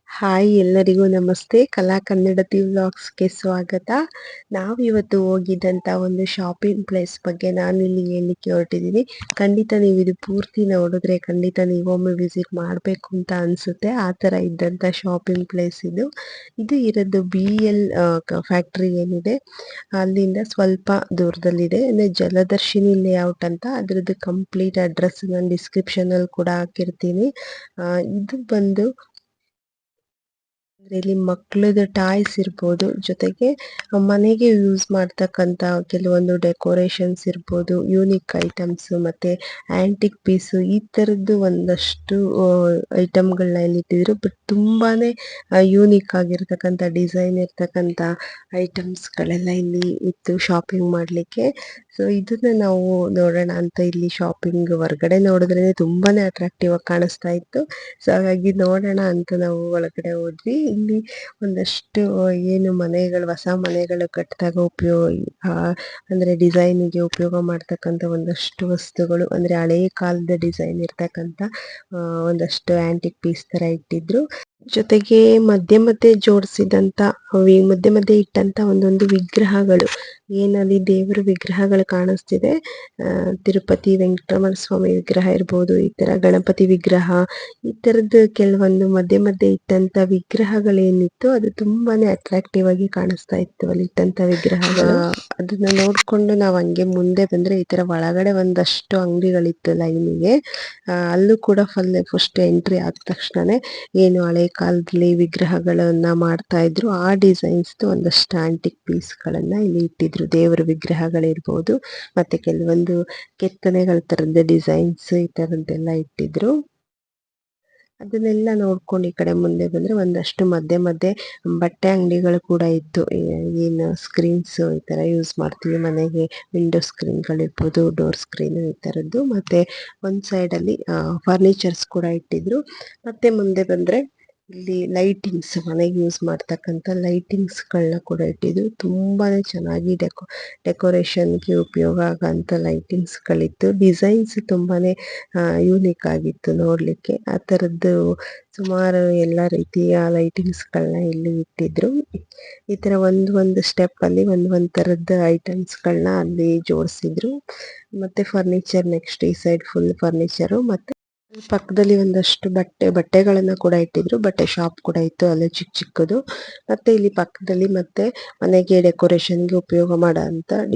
Hi ಎಲ್ಲರಿಗೂ ನಮಸ್ತೆ. ಕಲಾ ಕನ್ನಡತಿ ವ್ಲಾಗ್ಸ್‌ಗೆ ಸ್ವಾಗತ. ನಾವಿವತ್ತು ಹೋಗಿದ್ದಂಥ ಒಂದು ಶಾಪಿಂಗ್ ಪ್ಲೇಸ್ ಬಗ್ಗೆ ನಾನಿಲ್ಲಿ ಹೇಳಲಿಕ್ಕೆ ಹೊರಟಿದ್ದೀನಿ. ಖಂಡಿತ ನೀವು ಇದು ಪೂರ್ತಿ ನೋಡಿದ್ರೆ ಖಂಡಿತ ನೀವೊಮ್ಮೆ ವಿಸಿಟ್ ಮಾಡಬೇಕು ಅಂತ ಅನಿಸುತ್ತೆ. ಆ ಥರ ಇದ್ದಂಥ ಶಾಪಿಂಗ್ ಪ್ಲೇಸ್ ಇದು. ಇದು ಇರೋದು BL ಫ್ಯಾಕ್ಟ್ರಿ ಏನಿದೆ ಅಲ್ಲಿಂದ ಸ್ವಲ್ಪ ದೂರದಲ್ಲಿದೆ. ಅಂದರೆ ಜಲದರ್ಶಿನಿ ಲೇಔಟ್ ಅಂತ. ಅದರದ್ದು ಕಂಪ್ಲೀಟ್ ಅಡ್ರೆಸ್ ನಾನು ಡಿಸ್ಕ್ರಿಪ್ಷನಲ್ಲಿ ಕೂಡ ಹಾಕಿರ್ತೀನಿ. ಇದು ಬಂದು ಅಂದ್ರೆ ಇಲ್ಲಿ ಮಕ್ಕಳದ ಟಾಯ್ಸ್ ಇರ್ಬೋದು, ಜೊತೆಗೆ ಮನೆಗೆ ಯೂಸ್ ಮಾಡ್ತಕ್ಕಂಥ ಕೆಲವೊಂದು ಡೆಕೋರೇಷನ್ಸ್ ಇರ್ಬೋದು, ಯೂನಿಕ್ ಐಟಮ್ಸ್ ಮತ್ತೆ ಆಂಟಿಕ್ ಪೀಸು ಈ ಥರದ್ದು ಒಂದಷ್ಟು ಐಟಮ್ಗಳನ್ನ ಇಲ್ಲಿ ಇಟ್ಟಿದ್ರು. ಬಟ್ ತುಂಬಾನೇ ಯೂನಿಕ್ ಆಗಿರ್ತಕ್ಕಂಥ ಡಿಸೈನ್ ಇರ್ತಕ್ಕಂಥ ಐಟಮ್ಸ್ಗಳೆಲ್ಲ ಇಲ್ಲಿ ಇತ್ತು ಶಾಪಿಂಗ್ ಮಾಡಲಿಕ್ಕೆ. ಸೊ ಇದನ್ನ ನಾವು ನೋಡೋಣ ಅಂತ ಇಲ್ಲಿ ಶಾಪಿಂಗ್ ಹೊರಗಡೆ ನೋಡಿದ್ರೆ ತುಂಬಾನೇ ಅಟ್ರಾಕ್ಟಿವ್ ಆಗಿ ಕಾಣಿಸ್ತಾ ಇತ್ತು. ಸೊ ಹಾಗಾಗಿ ನೋಡೋಣ ಅಂತ ನಾವು ಒಳಗಡೆ ಹೋದ್ವಿ. ಇಲ್ಲಿ ಒಂದಷ್ಟು ಏನು ಮನೆಗಳು, ಹೊಸ ಮನೆಗಳು ಕಟ್ಟಿದಾಗ ಅಂದ್ರೆ ಡಿಸೈನಿಗೆ ಉಪಯೋಗ ಮಾಡ್ತಕ್ಕಂಥ ಒಂದಷ್ಟು ವಸ್ತುಗಳು, ಅಂದ್ರೆ ಹಳೆ ಕಾಲದ ಡಿಸೈನ್ ಇರ್ತಕ್ಕಂಥ ಒಂದಷ್ಟು ಆಂಟಿಕ್ ಪೀಸ್ ತರ ಇಟ್ಟಿದ್ರು. ಜೊತೆಗೆ ಮಧ್ಯೆ ಮಧ್ಯೆ ಜೋಡಿಸಿದಂತ ಮಧ್ಯೆ ಮಧ್ಯೆ ಇಟ್ಟಂತ ಒಂದೊಂದು ವಿಗ್ರಹಗಳು, ಏನಲ್ಲಿ ದೇವರ ವಿಗ್ರಹಗಳು ಕಾಣಿಸ್ತಿದೆ. ತಿರುಪತಿ ವೆಂಕಟರಮಣ ಸ್ವಾಮಿ ವಿಗ್ರಹ ಇರ್ಬೋದು, ಈ ತರ ಗಣಪತಿ ವಿಗ್ರಹ, ಈ ತರದ್ದು ಕೆಲವೊಂದು ಮಧ್ಯೆ ಮಧ್ಯೆ ಇಟ್ಟಂತ ವಿಗ್ರಹಗಳೇನಿತ್ತು ಅದು ತುಂಬಾನೇ ಅಟ್ರಾಕ್ಟಿವ್ ಆಗಿ ಕಾಣಿಸ್ತಾ ಇತ್ತು ಅಲ್ಲಿ ಇಟ್ಟಂತ ವಿಗ್ರಹಗಳು. ಅದನ್ನ ನೋಡ್ಕೊಂಡು ನಾವು ಹಂಗೆ ಮುಂದೆ ಬಂದ್ರೆ ಈ ತರ ಒಳಗಡೆ ಒಂದಷ್ಟು ಅಂಗಡಿಗಳಿತ್ತು ಲೈನಿಗೆ. ಅಲ್ಲೂ ಕೂಡ ಫಸ್ಟ್ ಎಂಟ್ರಿ ಆದ ತಕ್ಷಣನೇ ಏನು ಹಳೆ ಕಾಲದಲ್ಲಿ ವಿಗ್ರಹಗಳನ್ನ ಮಾಡ್ತಾ ಇದ್ರು ಆ ಡಿಸೈನ್ಸ್ ಒಂದಷ್ಟು ಆಂಟಿಕ್ ಪೀಸ್ಗಳನ್ನ ಇಲ್ಲಿ ಇಟ್ಟಿದ್ರು. ದೇವರ ವಿಗ್ರಹಗಳಿರ್ಬೋದು, ಮತ್ತೆ ಕೆಲವೊಂದು ಕೆತ್ತನೆಗಳ ತರದ ಡಿಸೈನ್ಸ್ ಈ ತರದ್ದೆಲ್ಲ ಇಟ್ಟಿದ್ರು. ಅದನ್ನೆಲ್ಲ ನೋಡ್ಕೊಂಡು ಈ ಕಡೆ ಮುಂದೆ ಬಂದ್ರೆ ಒಂದಷ್ಟು ಮಧ್ಯೆ ಮಧ್ಯೆ ಬಟ್ಟೆ ಅಂಗಡಿಗಳು ಕೂಡ ಇತ್ತು. ಏನು ಸ್ಕ್ರೀನ್ಸ್ ಈ ತರ ಯೂಸ್ ಮಾಡ್ತೀವಿ ಮನೆಗೆ, ವಿಂಡೋ ಸ್ಕ್ರೀನ್ಗಳಿರ್ಬೋದು, ಡೋರ್ ಸ್ಕ್ರೀನ್ ಈ ತರದ್ದು. ಮತ್ತೆ ಒಂದ್ ಸೈಡ್ ಅಲ್ಲಿ ಫರ್ನಿಚರ್ಸ್ ಕೂಡ ಇಟ್ಟಿದ್ರು. ಮತ್ತೆ ಮುಂದೆ ಬಂದ್ರೆ ಇಲ್ಲಿ ಲೈಟಿಂಗ್ಸ್, ಮನೆಗೆ ಯೂಸ್ ಮಾಡ್ತಕ್ಕಂಥ ಲೈಟಿಂಗ್ಸ್ಗಳನ್ನ ಕೂಡ ಇಟ್ಟಿದ್ರು. ತುಂಬಾನೇ ಚೆನ್ನಾಗಿ ಡೆಕೋರೇಷನ್ಗೆ ಉಪಯೋಗ ಆಗಂತ ಲೈಟಿಂಗ್ಸ್ಗಳಿತ್ತು. ಡಿಸೈನ್ಸ್ ತುಂಬಾನೇ ಯೂನಿಕ್ ಆಗಿತ್ತು ನೋಡ್ಲಿಕ್ಕೆ. ಆ ಥರದ್ದು ಸುಮಾರು ಎಲ್ಲ ರೀತಿಯ ಲೈಟಿಂಗ್ಸ್ಗಳನ್ನ ಇಲ್ಲಿ ಇಟ್ಟಿದ್ರು. ಈ ತರ ಒಂದು ಸ್ಟೆಪ್ ಅಲ್ಲಿ ಒಂದ್ ತರದ ಐಟಮ್ಸ್ಗಳನ್ನ ಅಲ್ಲಿ ಜೋಡಿಸಿದ್ರು. ಮತ್ತೆ ಫರ್ನಿಚರ್ ನೆಕ್ಸ್ಟ್ ಈ ಸೈಡ್ ಫುಲ್ ಫರ್ನಿಚರು. ಮತ್ತೆ ಪಕ್ಕದಲ್ಲಿ ಒಂದಷ್ಟು ಬಟ್ಟೆಗಳನ್ನ ಕೂಡ ಇಟ್ಟಿದ್ರು. ಬಟ್ಟೆ ಶಾಪ್ ಕೂಡ ಇತ್ತು ಅಲ್ಲೇ ಚಿಕ್ಕದು. ಮತ್ತೆ ಇಲ್ಲಿ ಪಕ್ಕದಲ್ಲಿ ಮತ್ತೆ ಮನೆಗೆ ಡೆಕೋರೇಷನ್ಗೆ ಉಪಯೋಗ ಮಾಡೋ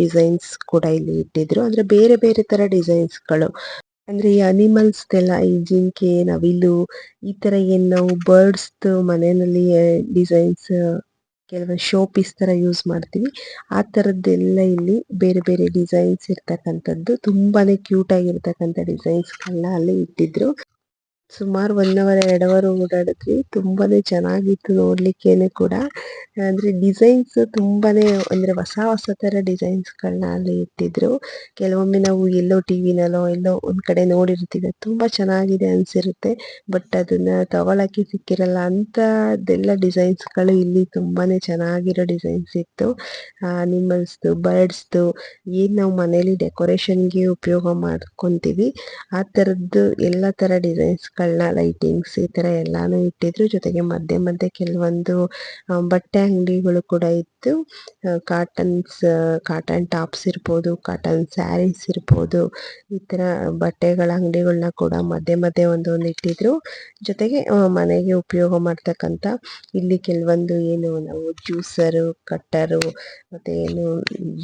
ಡಿಸೈನ್ಸ್ ಕೂಡ ಇಲ್ಲಿ ಇಟ್ಟಿದ್ರು. ಅಂದ್ರೆ ಬೇರೆ ಬೇರೆ ತರ ಡಿಸೈನ್ಸ್ಗಳು, ಅಂದ್ರೆ ಈ ಅನಿಮಲ್ಸ್ದೆಲ್ಲ, ಈ ಜಿಂಕೆ, ನವಿಲು, ಈ ತರ ಏನ್ ನಾವು ಬರ್ಡ್ಸ್ ಮನೆಯಲ್ಲಿ ಡಿಸೈನ್ಸ್ ಕೆಲವೊಂದು ಶೋ ಪೀಸ್ ತರ ಯೂಸ್ ಮಾಡ್ತೀವಿ, ಆ ತರದ್ದೆಲ್ಲ ಇಲ್ಲಿ ಬೇರೆ ಬೇರೆ ಡಿಸೈನ್ಸ್ ಇರ್ತಕ್ಕಂಥದ್ದು, ತುಂಬಾನೇ ಕ್ಯೂಟ್ ಆಗಿರ್ತಕ್ಕಂಥ ಡಿಸೈನ್ಸ್ಗಳನ್ನ ಅಲ್ಲಿ ಇಟ್ಟಿದ್ರು. ಸುಮಾರು 1 ಅವರ್ 2 ಅವರ್ ಓಡಾಡಿದ್ವಿ. ತುಂಬಾನೇ ಚೆನ್ನಾಗಿತ್ತು ನೋಡ್ಲಿಕ್ಕೇನೆ ಕೂಡ. ಅಂದ್ರೆ ಡಿಸೈನ್ಸ್ ತುಂಬಾನೇ, ಅಂದ್ರೆ ಹೊಸ ತರ ಡಿಸೈನ್ಸ್ಗಳನ್ನ ಅಲ್ಲಿ ಇಟ್ಟಿದ್ರು. ಕೆಲವೊಮ್ಮೆ ನಾವು ಎಲ್ಲೋ ಟಿವಿನಲ್ಲೋ ಎಲ್ಲೋ ಒಂದ್ ಕಡೆ ನೋಡಿರ್ತೀವಿ, ತುಂಬಾ ಚೆನ್ನಾಗಿದೆ ಅನ್ಸಿರುತ್ತೆ, ಬಟ್ ಅದನ್ನ ತಗೊಳಕ್ಕೆ ಸಿಕ್ಕಿರಲ್ಲ ಅಂತದೆಲ್ಲ ಡಿಸೈನ್ಸ್ಗಳು ಇಲ್ಲಿ ತುಂಬಾನೇ ಚೆನ್ನಾಗಿರೋ ಡಿಸೈನ್ಸ್ ಇತ್ತು. ಅನಿಮಲ್ಸ್ದು, ಬರ್ಡ್ಸ್ದು, ಏನ್ ನಾವು ಮನೇಲಿ ಡೆಕೋರೇಷನ್ಗೆ ಉಪಯೋಗ ಮಾಡ್ಕೊಂತೀವಿ ಆ ತರದ್ದು ಎಲ್ಲ ತರ ಡಿಸೈನ್ಸ್ಗಳನ್ನ, ಲೈಟಿಂಗ್ಸ್ ಈ ತರ ಎಲ್ಲಾನು ಇಟ್ಟಿದ್ರು. ಜೊತೆಗೆ ಮಧ್ಯೆ ಮಧ್ಯೆ ಕೆಲವೊಂದು ಬಟ್ಟೆ ಅಂಗಡಿಗಳು ಕೂಡ ಇತ್ತು. ಕಾಟನ್ ಟಾಪ್ಸ್ ಇರ್ಬೋದು, ಕಾಟನ್ ಸ್ಯಾರೀಸ್ ಇರ್ಬೋದು, ಈ ತರ ಬಟ್ಟೆಗಳ ಅಂಗಡಿಗಳನ್ನ ಕೂಡ ಮಧ್ಯೆ ಮಧ್ಯೆ ಒಂದೊಂದು ಇಟ್ಟಿದ್ರು. ಜೊತೆಗೆ ಮನೆಗೆ ಉಪಯೋಗ ಮಾಡ್ತಕ್ಕಂಥ ಇಲ್ಲಿ ಕೆಲವೊಂದು ಏನು ನಾವು ಜ್ಯೂಸರು, ಕಟ್ಟರು, ಮತ್ತೆ ಏನು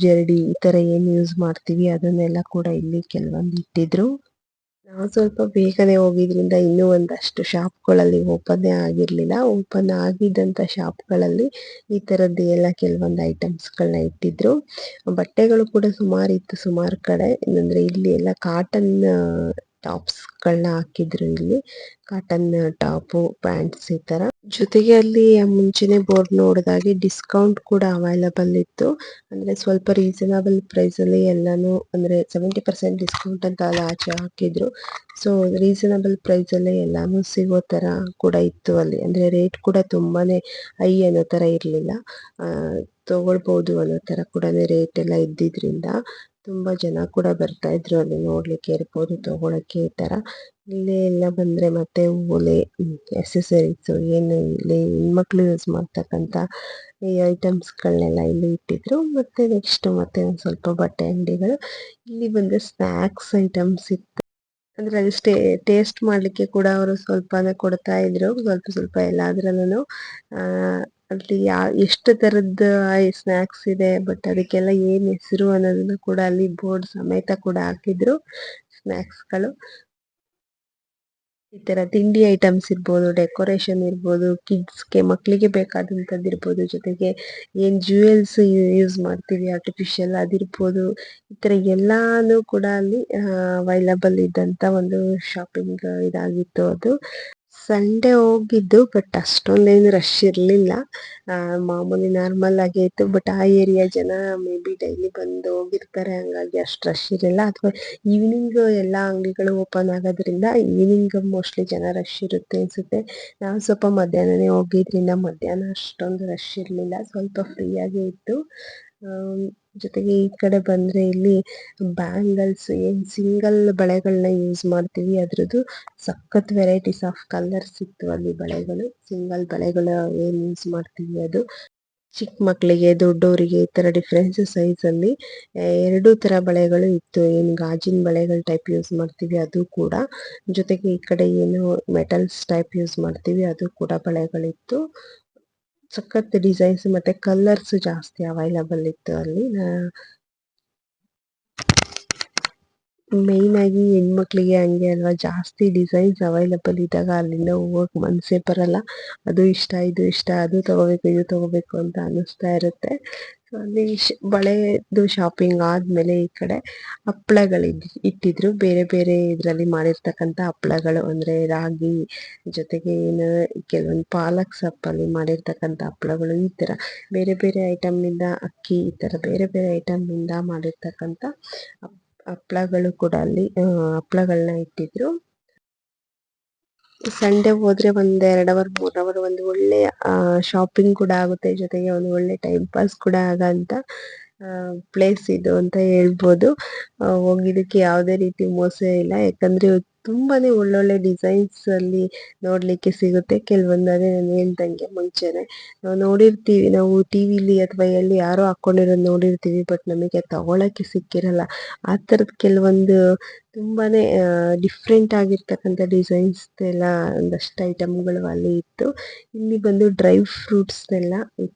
ಜರಡಿ ಈ ತರ ಏನು ಯೂಸ್ ಮಾಡ್ತೀವಿ ಅದನ್ನೆಲ್ಲ ಕೂಡ ಇಲ್ಲಿ ಕೆಲವೊಂದು ಇಟ್ಟಿದ್ರು. ನಾವು ಸ್ವಲ್ಪ ಬೇಗನೆ ಹೋಗಿದ್ರಿಂದ ಇನ್ನೂ ಒಂದಷ್ಟು ಶಾಪ್ಗಳಲ್ಲಿ ಓಪನ್ ಆಗಿರ್ಲಿಲ್ಲ. ಓಪನ್ ಆಗಿದ್ದಂಥ ಶಾಪ್ಗಳಲ್ಲಿ ಈ ತರದ್ದು ಎಲ್ಲ ಕೆಲವೊಂದು ಐಟಮ್ಸ್ಗಳನ್ನ ಇಟ್ಟಿದ್ರು. ಬಟ್ಟೆಗಳು ಕೂಡ ಸುಮಾರು ಇತ್ತು, ಸುಮಾರು ಕಡೆ. ಏನಂದ್ರೆ ಇಲ್ಲಿ ಎಲ್ಲ ಕಾಟನ್ ಟಾಪ್ಸ್ಗಳನ್ನ ಹಾಕಿದ್ರು. ಇಲ್ಲಿ ಕಾಟನ್ ಟಾಪು, ಪ್ಯಾಂಟ್ಸ್ ಈ ತರ. ಜೊತೆಗೆ ಅಲ್ಲಿ ಮುಂಚೆನೆ ಬೋರ್ಡ್ ನೋಡಿದಾಗೆ ಡಿಸ್ಕೌಂಟ್ ಕೂಡ ಅವೈಲಬಲ್ ಇತ್ತು. ಅಂದ್ರೆ ಸ್ವಲ್ಪ ರೀಸನಬಲ್ ಪ್ರೈಸ್ ಅಲ್ಲಿ ಎಲ್ಲಾನು, ಅಂದ್ರೆ 70% ಡಿಸ್ಕೌಂಟ್ ಅಂತ ಅಲ್ಲಿ ಆಚೆ ಹಾಕಿದ್ರು. ಸೊ ರೀಸನಬಲ್ ಪ್ರೈಸ್ ಅಲ್ಲೇ ಎಲ್ಲಾನು ಸಿಗೋ ತರ ಕೂಡ ಇತ್ತು ಅಲ್ಲಿ. ಅಂದ್ರೆ ರೇಟ್ ಕೂಡ ತುಂಬಾನೇ ಹೈ ಅನ್ನೋ ತರ ಇರ್ಲಿಲ್ಲ, ತಗೊಳ್ಬಹುದು ಅನ್ನೋ ತರ ಕೂಡ ರೇಟ್ ಎಲ್ಲ ಇದ್ದಿದ್ರಿಂದ ತುಂಬಾ ಜನ ಕೂಡ ಬರ್ತಾ ಇದ್ರು ಅಲ್ಲಿ ನೋಡ್ಲಿಕ್ಕೆ ಇರ್ಬೋದು, ತಗೊಳಕ್ಕೆ ಈ ತರ. ಇಲ್ಲಿ ಎಲ್ಲ ಬಂದ್ರೆ ಮತ್ತೆ ಓಲೆ ಎಸೆಸರೀಸ್, ಏನು ಇಲ್ಲಿ ಹೆಣ್ಮಕ್ಳು ಯೂಸ್ ಮಾಡ್ತಕ್ಕಂತ ಈ ಐಟಮ್ಸ್ಗಳನ್ನೆಲ್ಲ ಇಲ್ಲಿ ಇಟ್ಟಿದ್ರು. ಮತ್ತೆ ನೆಕ್ಸ್ಟ್ ಮತ್ತೆ ಒಂದ್ ಸ್ವಲ್ಪ ಬಟ್ಟೆ ಅಂಗಡಿಗಳು. ಇಲ್ಲಿ ಬಂದ್ರೆ ಸ್ನಾಕ್ಸ್ ಐಟಮ್ಸ್ ಇತ್ತು. ಅಂದ್ರೆ ಅಲ್ಲಿ ಟೇಸ್ಟ್ ಮಾಡ್ಲಿಕ್ಕೆ ಕೂಡ ಅವರು ಸ್ವಲ್ಪನೇ ಕೊಡ್ತಾ ಇದ್ರು, ಸ್ವಲ್ಪ ಸ್ವಲ್ಪ ಎಲ್ಲಾದ್ರಲ್ಲೂ. ಆ ಅಲ್ಲಿ ಎಷ್ಟು ತರದ್ದು ಸ್ನಾಕ್ಸ್ ಇದೆ, ಬಟ್ ಅದಕ್ಕೆಲ್ಲ ಏನ್ ಹೆಸರು ಅನ್ನೋದನ್ನ ಕೂಡ ಅಲ್ಲಿ ಬೋರ್ಡ್ ಸಮೇತ ಕೂಡ ಹಾಕಿದ್ರು. ಸ್ನಾಕ್ಸ್ಗಳು, ಈ ತರ ತಿಂಡಿ ಐಟಮ್ಸ್ ಇರ್ಬೋದು, ಡೆಕೋರೇಷನ್ ಇರ್ಬೋದು, ಕಿಡ್ಸ್ಗೆ ಮಕ್ಕಳಿಗೆ ಬೇಕಾದಂಥದ್ದು ಇರ್ಬೋದು, ಜೊತೆಗೆ ಏನ್ ಜ್ಯುವೆಲ್ಸ್ ಯೂಸ್ ಮಾಡ್ತೀವಿ ಆರ್ಟಿಫಿಷಿಯಲ್ ಅದಿರ್ಬೋದು, ಈ ತರ ಎಲ್ಲಾನು ಕೂಡ ಅಲ್ಲಿ ಅವೈಲಬಲ್ ಇದ್ದಂತ ಒಂದು ಶಾಪಿಂಗ್ ಇದಾಗಿತ್ತು ಅದು. ಸಂಡೇ ಹೋಗಿದ್ದು, ಬಟ್ ಅಷ್ಟೊಂದೇನು ರಶ್ ಇರ್ಲಿಲ್ಲ. ಮಾಮೂಲಿ ನಾರ್ಮಲ್ ಆಗೇ ಇತ್ತು. ಬಟ್ ಆ ಏರಿಯಾ ಜನ ಮೇ ಬಿ ಡೈಲಿ ಬಂದು ಹೋಗಿರ್ತಾರೆ, ಹಂಗಾಗಿ ಅಷ್ಟು ರಶ್ ಇರಲ್ಲ. ಅಥವಾ ಈವ್ನಿಂಗ್ ಎಲ್ಲಾ ಅಂಗಡಿಗಳು ಓಪನ್ ಆಗೋದ್ರಿಂದ ಈವ್ನಿಂಗ್ ಮೋಸ್ಟ್ಲಿ ಜನ ರಶ್ ಇರುತ್ತೆ ಅನ್ಸುತ್ತೆ. ನಾವು ಸ್ವಲ್ಪ ಮಧ್ಯಾಹ್ನನೇ ಹೋಗಿದ್ರಿಂದ ಮಧ್ಯಾಹ್ನ ಅಷ್ಟೊಂದು ರಶ್ ಇರ್ಲಿಲ್ಲ, ಸ್ವಲ್ಪ ಫ್ರೀ ಆಗೇ ಇತ್ತು. ಜೊತೆಗೆ ಈ ಕಡೆ ಬಂದ್ರೆ ಇಲ್ಲಿ ಬ್ಯಾಂಗಲ್ಸ್, ಏನ್ ಸಿಂಗಲ್ ಬಳೆಗಳನ್ನ ಯೂಸ್ ಮಾಡ್ತೀವಿ ಅದ್ರದ್ದು ಸಖತ್ ವೆರೈಟೀಸ್ ಆಫ್ ಕಲರ್ಸ್ ಇತ್ತು ಅಲ್ಲಿ. ಬಳೆಗಳು, ಸಿಂಗಲ್ ಬಳೆಗಳು ಏನ್ ಯೂಸ್ ಮಾಡ್ತೀವಿ ಅದು. ಚಿಕ್ಕ ಮಕ್ಕಳಿಗೆ, ದೊಡ್ಡವರಿಗೆ ಈ ತರ ಡಿಫ್ರೆನ್ಸ್ ಸೈಜ್ ಅಲ್ಲಿ ಎರಡು ತರ ಬಳೆಗಳು ಇತ್ತು. ಏನ್ ಗಾಜಿನ ಬಳೆಗಳ ಟೈಪ್ ಯೂಸ್ ಮಾಡ್ತೀವಿ ಅದು ಕೂಡ, ಜೊತೆಗೆ ಈ ಕಡೆ ಏನು ಮೆಟಲ್ಸ್ ಟೈಪ್ ಯೂಸ್ ಮಾಡ್ತೀವಿ ಅದು ಕೂಡ ಬಳೆಗಳಿತ್ತು. ಸಖತ್ ಡಿಸೈನ್ಸ್ ಮತ್ತೆ ಕಲರ್ಸ್ ಜಾಸ್ತಿ ಅವೈಲಬಲ್ ಇತ್ತು ಅಲ್ಲಿ. ಮೇಯ್ನ್ ಆಗಿ ಹೆಣ್ಮಕ್ಳಿಗೆ ಹಂಗೆ ಅಲ್ವಾ, ಜಾಸ್ತಿ ಡಿಸೈನ್ಸ್ ಅವೈಲಬಲ್ ಇದ್ದಾಗ ಅಲ್ಲಿಂದ ಹೋಗಕ್ ಮನ್ಸೇ ಬರಲ್ಲ. ಅದು ಇಷ್ಟ, ಇದು ಇಷ್ಟ, ಅದು ತಗೋಬೇಕು, ಇದು ತಗೋಬೇಕು ಅಂತ ಅನ್ನಿಸ್ತಾ ಇರುತ್ತೆ. ಸೊ ಅಲ್ಲಿ ಬಳೆದು ಶಾಪಿಂಗ್ ಆದ್ಮೇಲೆ ಈ ಕಡೆ ಹಪ್ಳಗಳು ಇಟ್ಟಿದ್ರು. ಬೇರೆ ಬೇರೆ ಇದ್ರಲ್ಲಿ ಮಾಡಿರ್ತಕ್ಕಂಥ ಹಪ್ಳಗಳು, ಅಂದ್ರೆ ರಾಗಿ ಜೊತೆಗೆ ಏನು ಕೆಲವೊಂದು ಪಾಲಕ್ ಸೊಪ್ಪಲ್ಲಿ ಮಾಡಿರ್ತಕ್ಕಂಥ ಹಪ್ಳಗಳು, ಈ ತರ ಬೇರೆ ಬೇರೆ ಐಟಮ್ ಇಂದ, ಅಕ್ಕಿ, ಈ ತರ ಬೇರೆ ಬೇರೆ ಐಟಮ್ ಇಂದ ಮಾಡಿರ್ತಕ್ಕಂಥ ಹಪ್ಳಗಳು ಕೂಡ ಅಲ್ಲಿ ಹಪ್ಳಗಳನ್ನ ಇಟ್ಟಿದ್ರು. ಸಂಡೆ ಹೋದ್ರೆ ಒಂದ್ 2 ಅವರ್ 3 ಅವರ್ ಒಂದು ಒಳ್ಳೆ ಶಾಪಿಂಗ್ ಕೂಡ ಆಗುತ್ತೆ, ಜೊತೆಗೆ ಒಂದು ಒಳ್ಳೆ ಟೈಮ್ ಪಾಸ್ ಕೂಡ ಆಗಂತ ಪ್ಲೇಸ್ ಇದು ಅಂತ ಹೇಳ್ಬೋದು. ಹೋಗಿದ್ದಕ್ಕೆ ಯಾವುದೇ ರೀತಿ ಮೋಸ ಇಲ್ಲ, ಯಾಕಂದ್ರೆ ತುಂಬಾನೇ ಒಳ್ಳೊಳ್ಳೆ ಡಿಸೈನ್ಸ್ ಅಲ್ಲಿ ನೋಡ್ಲಿಕ್ಕೆ ಸಿಗುತ್ತೆ. ಕೆಲವೊಂದು ಅದೇ ನಾನು ಹೇಳ್ದಂಗೆ ಮುಂಚೆನೆ ನಾವು ನೋಡಿರ್ತೀವಿ, ನಾವು ಟಿವಿಲಿ ಅಥವಾ ಎಲ್ಲಿ ಯಾರೋ ಹಾಕೊಂಡಿರೋದು ನೋಡಿರ್ತೀವಿ, ಬಟ್ ನಮಗೆ ತಗೊಳಕ್ಕೆ ಸಿಕ್ಕಿರಲ್ಲ. ಆ ತರದ್ ಕೆಲವೊಂದು ತುಂಬಾನೇ ಡಿಫ್ರೆಂಟ್ ಆಗಿರ್ತಕ್ಕಂಥ ಡಿಸೈನ್ಸ್ ಎಲ್ಲ ಒಂದಷ್ಟು ಐಟಮ್ಗಳು ಅಲ್ಲಿ ಇತ್ತು. ಇಲ್ಲಿ ಬಂದು ಡ್ರೈ ಫ್ರೂಟ್ಸ್ ಎಲ್ಲ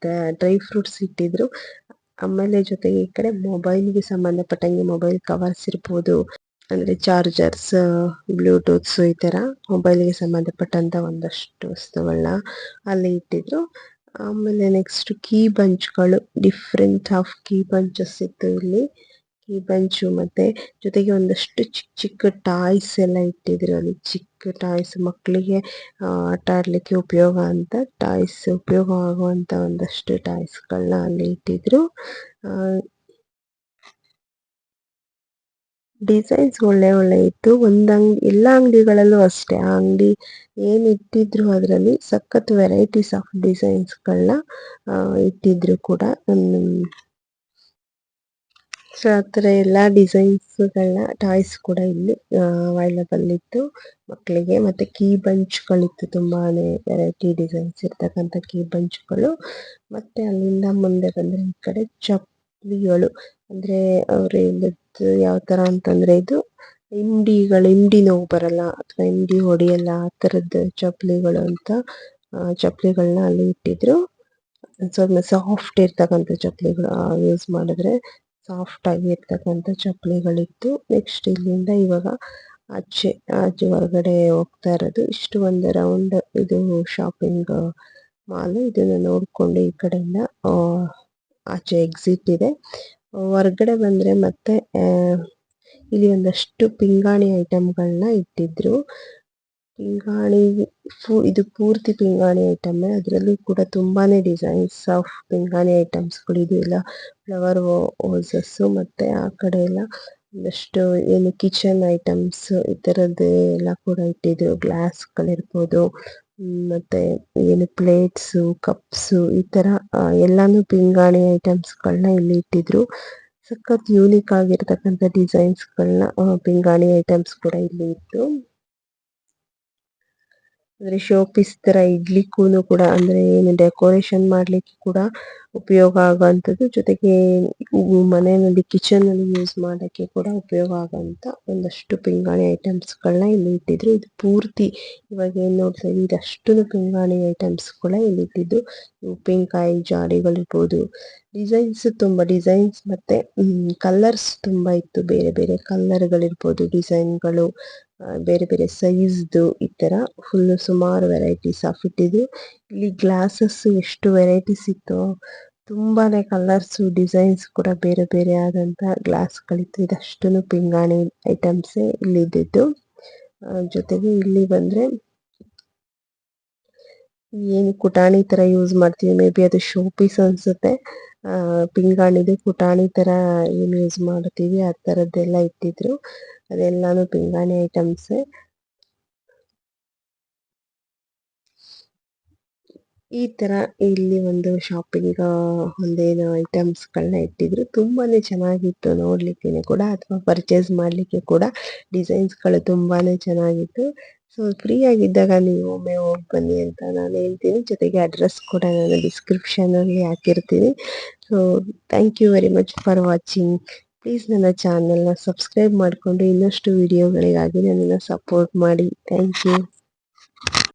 ಡ್ರೈ ಫ್ರೂಟ್ಸ್ ಇಟ್ಟಿದ್ರು. ಆಮೇಲೆ ಜೊತೆಗೆ ಈ ಕಡೆ ಮೊಬೈಲ್ಗೆ ಸಂಬಂಧಪಟ್ಟಂಗೆ ಮೊಬೈಲ್ ಕವರ್ಸ್ ಇರ್ಬೋದು, ಅಂದ್ರೆ ಚಾರ್ಜರ್ಸ್, ಬ್ಲೂಟೂತ್ಸ್, ಈ ತರ ಮೊಬೈಲ್ಗೆ ಸಂಬಂಧಪಟ್ಟಂತ ಒಂದಷ್ಟು ವಸ್ತುಗಳನ್ನ ಅಲ್ಲಿ ಇಟ್ಟಿದ್ರು. ಆಮೇಲೆ ನೆಕ್ಸ್ಟ್ ಕೀ ಬಂಚ್ಗಳು, ಡಿಫ್ರೆಂಟ್ ಆಫ್ ಕೀ ಬಂಚಸ್ ಇತ್ತು ಇಲ್ಲಿ. ಕೀ ಬಂಚು ಮತ್ತೆ ಜೊತೆಗೆ ಒಂದಷ್ಟು ಚಿಕ್ಕ ಚಿಕ್ಕ ಟಾಯ್ಸ್ ಎಲ್ಲ ಇಟ್ಟಿದ್ರು ಅಲ್ಲಿ. ಚಿಕ್ಕ ಟಾಯ್ಸ್, ಮಕ್ಕಳಿಗೆ ಆಟ ಆಡ್ಲಿಕ್ಕೆ ಉಪಯೋಗ ಅಂತ ಟಾಯ್ಸ್, ಉಪಯೋಗ ಆಗುವಂತ ಒಂದಷ್ಟು ಟಾಯ್ಸ್ಗಳನ್ನ ಅಲ್ಲಿ ಇಟ್ಟಿದ್ರು. ಡಿಸೈನ್ಸ್ ಒಳ್ಳೆ ಒಳ್ಳೆ ಇತ್ತು. ಎಲ್ಲಾ ಅಂಗಡಿಗಳಲ್ಲೂ ಅಷ್ಟೇ, ಆ ಅಂಗಡಿ ಏನ್ ಇಟ್ಟಿದ್ರು ಅದ್ರಲ್ಲಿ ಸಖತ್ ವೆರೈಟೀಸ್ ಆಫ್ ಡಿಸೈನ್ಸ್ಗಳನ್ನ ಇಟ್ಟಿದ್ರು ಕೂಡ. ಸೊ ಆ ಥರ ಎಲ್ಲ ಡಿಸೈನ್ಸ್ಗಳನ್ನ ಟಾಯ್ಸ್ ಕೂಡ ಇಲ್ಲಿ ಅವೈಲಬಲ್ ಇತ್ತು ಮಕ್ಕಳಿಗೆ. ಮತ್ತೆ ಕೀ ಬಂಚ್ಗಳಿತ್ತು, ತುಂಬಾನೇ ವೆರೈಟಿ ಡಿಸೈನ್ಸ್ ಇರ್ತಕ್ಕಂಥ ಕೀ ಬಂಚ್ಗಳು. ಮತ್ತೆ ಅಲ್ಲಿಂದ ಮುಂದೆ ಬಂದ್ರೆ ಈ ಕಡೆ ಚಪ್ಪಲಿಗಳು, ಅಂದ್ರೆ ಅವ್ರು ಹೇಳಿದ್ದು ಯಾವ ತರ ಅಂತಂದ್ರೆ, ಇದು ಇಂಡಿ ನೋವು ಬರಲ್ಲ ಅಥವಾ ಇಂಡಿ ಹೊಡಿಯಲ್ಲ ಆ ತರದ್ದು ಚಪ್ಪಲಿಗಳು ಅಂತ ಚಪ್ಪಲಿಗಳನ್ನ ಅಲ್ಲಿ ಇಟ್ಟಿದ್ರು. ಸ್ವಲ್ಪ ಸಾಫ್ಟ್ ಇರ್ತಕ್ಕಂಥ ಚಪ್ಪಲಿಗಳು ಯೂಸ್ ಮಾಡಿದ್ರೆ ಸಾಫ್ಟ್ ಆಗಿ ಇರ್ತಕ್ಕಂಥ ಚಪ್ಪಲಿಗಳಿತ್ತು. ನೆಕ್ಸ್ಟ್ ಇಲ್ಲಿಂದ ಇವಾಗ ಆಚೆ ಹೊರಗಡೆ ಹೋಗ್ತಾ ಇರೋದು. ಇಷ್ಟು ಒಂದು ರೌಂಡ್ ಇದು ಶಾಪಿಂಗ್ ಮಾಲ್. ಇದನ್ನ ನೋಡ್ಕೊಂಡು ಈ ಕಡೆಯಿಂದ ಆಚೆ ಎಕ್ಸಿಟ್ ಇದೆ. ಹೊರಗಡೆ ಬಂದ್ರೆ ಮತ್ತೆ ಇಲ್ಲಿ ಒಂದಷ್ಟು ಪಿಂಗಾಣಿ ಐಟಮ್ಗಳನ್ನ ಇಟ್ಟಿದ್ರು. ಪಿಂಗಾಣಿ ಇದು ಪೂರ್ತಿ ಪಿಂಗಾಣಿ ಐಟಮ್. ಅದರಲ್ಲೂ ಕೂಡ ತುಂಬಾನೇ ಡಿಸೈನ್ಸ್ ಆಫ್ ಪಿಂಗಾಣಿ ಐಟಮ್ಸ್ಗಳು. ಇದು ಎಲ್ಲ ಫ್ಲವರ್ ವಾಸಸ್, ಮತ್ತೆ ಆ ಕಡೆ ಎಲ್ಲ ಒಂದಷ್ಟು ಏನು ಕಿಚನ್ ಐಟಮ್ಸ್ ಈ ತರದ್ದು ಎಲ್ಲ ಕೂಡ ಇಟ್ಟಿದ್ರು. ಗ್ಲಾಸ್ಗಳಿರ್ಬೋದು, ಮತ್ತೆ ಏನು ಪ್ಲೇಟ್ಸು, ಕಪ್ಸು, ಈ ತರ ಎಲ್ಲಾನು ಪಿಂಗಾಣಿ ಐಟಮ್ಸ್ಗಳನ್ನ ಇಲ್ಲಿ ಇಟ್ಟಿದ್ರು. ಸಖತ್ ಯೂನಿಕ್ ಆಗಿರ್ತಕ್ಕಂಥ ಡಿಸೈನ್ಸ್ಗಳನ್ನ ಪಿಂಗಾಣಿ ಐಟಮ್ಸ್ ಕೂಡ ಇಲ್ಲಿ ಇತ್ತು. ಅಂದ್ರೆ ಶೋ ಪೀಸ್ ತರ ಇಡ್ಲಿಕ್ಕೂ ಕೂಡ ಅಂದ್ರೆ ಏನು ಡೆಕೋರೇಷನ್ ಮಾಡ್ಲಿಕ್ಕೆ ಕೂಡ ಉಪಯೋಗ ಆಗುವಂಥದ್ದು, ಜೊತೆಗೆ ಮನೆಯಲ್ಲಿ ಕಿಚನ್ ಅಲ್ಲಿ ಯೂಸ್ ಮಾಡಕ್ಕೆ ಕೂಡ ಉಪಯೋಗ ಆಗುವಂತ ಒಂದಷ್ಟು ಪಿಂಗಾಣಿ ಐಟಮ್ಸ್ ಗಳನ್ನ ಇಲ್ಲಿ ಇಟ್ಟಿದ್ರು. ಇದು ಪೂರ್ತಿ ಇವಾಗ ಏನ್ ನೋಡ್ತಾ ಇದೀವಿ ಇದಷ್ಟು ಪಿಂಗಾಣಿ ಐಟಮ್ಸ್ ಕೂಡ ಇಲ್ಲಿ ಇಟ್ಟಿದ್ದು. ಉಪ್ಪಿನಕಾಯಿ ಜಾಡಿಗಳಿರ್ಬೋದು, ಡಿಸೈನ್ಸ್ ಮತ್ತೆ ಕಲರ್ಸ್ ತುಂಬಾ ಇತ್ತು. ಬೇರೆ ಬೇರೆ ಕಲರ್ಗಳಿರ್ಬೋದು, ಡಿಸೈನ್ಗಳು, ಬೇರೆ ಬೇರೆ ಸೈಜ್ದು, ಈ ತರ ಫುಲ್ ಸುಮಾರು ವೆರೈಟೀಸ್ ಆಫ್ ಇಟ್ಟಿದ್ದು. ಇಲ್ಲಿ ಗ್ಲಾಸಸ್ ಎಷ್ಟು ವೆರೈಟೀಸ್ ಇತ್ತು, ತುಂಬಾನೇ ಕಲರ್ಸ್ ಡಿಸೈನ್ಸ್ ಕೂಡ ಬೇರೆ ಬೇರೆ ಆದಂತ ಗ್ಲಾಸ್ಗಳಿತ್ತು. ಇದಷ್ಟು ಪಿಂಗಾಣಿ ಐಟಮ್ಸ್ ಇಲ್ಲಿ ಇದ್ದಿದ್ದು. ಜೊತೆಗೆ ಇಲ್ಲಿ ಬಂದ್ರೆ ಏನು ಕುಟಾಣಿ ತರ ಯೂಸ್ ಮಾಡ್ತೀವಿ, ಮೇ ಬಿ ಅದು ಶೋ ಪೀಸ್ ಅನ್ಸುತ್ತೆ. ಪಿಂಗಾಣಿದು ಕುಟಾಣಿ ತರ ಏನು ಯೂಸ್ ಮಾಡ್ತೀವಿ ಆ ತರದ್ದೆಲ್ಲ ಇಟ್ಟಿದ್ರು. ಅದೆಲ್ಲಾನು ಪಿಂಗಾಣಿ ಐಟಮ್ಸ್. ಈ ತರ ಇಲ್ಲಿ ಒಂದು ಶಾಪಿಂಗ್ ಒಂದೇನು ಐಟಮ್ಸ್ಗಳನ್ನ ಇಟ್ಟಿದ್ರು. ತುಂಬಾನೇ ಚೆನ್ನಾಗಿತ್ತು ನೋಡ್ಲಿಕ್ಕೆ ಕೂಡ, ಅಥವಾ ಪರ್ಚೇಸ್ ಮಾಡ್ಲಿಕ್ಕೆ ಕೂಡ. ಡಿಸೈನ್ಸ್ಗಳು ತುಂಬಾನೇ ಚೆನ್ನಾಗಿತ್ತು. ಸೊ ಫ್ರೀ ಆಗಿದ್ದಾಗ ನೀವು ಒಮ್ಮೆ ಹೋಗಿ ಬನ್ನಿ ಅಂತ ನಾನು ಹೇಳ್ತೀನಿ. ಜೊತೆಗೆ ಅಡ್ರೆಸ್ ಕೂಡ ನಾನು ಡಿಸ್ಕ್ರಿಪ್ಷನ್ ಅಲ್ಲಿ ಹಾಕಿರ್ತೀನಿ. So thank you very much for watching. Please ನನ್ನ ಚಾನೆಲ್ನ ಸಬ್ಸ್ಕ್ರೈಬ್ ಮಾಡಿಕೊಂಡು ಇನ್ನಷ್ಟು ವಿಡಿಯೋಗಳಿಗಾಗಿ ನನ್ನನ್ನು ಸಪೋರ್ಟ್ ಮಾಡಿ. Thank you.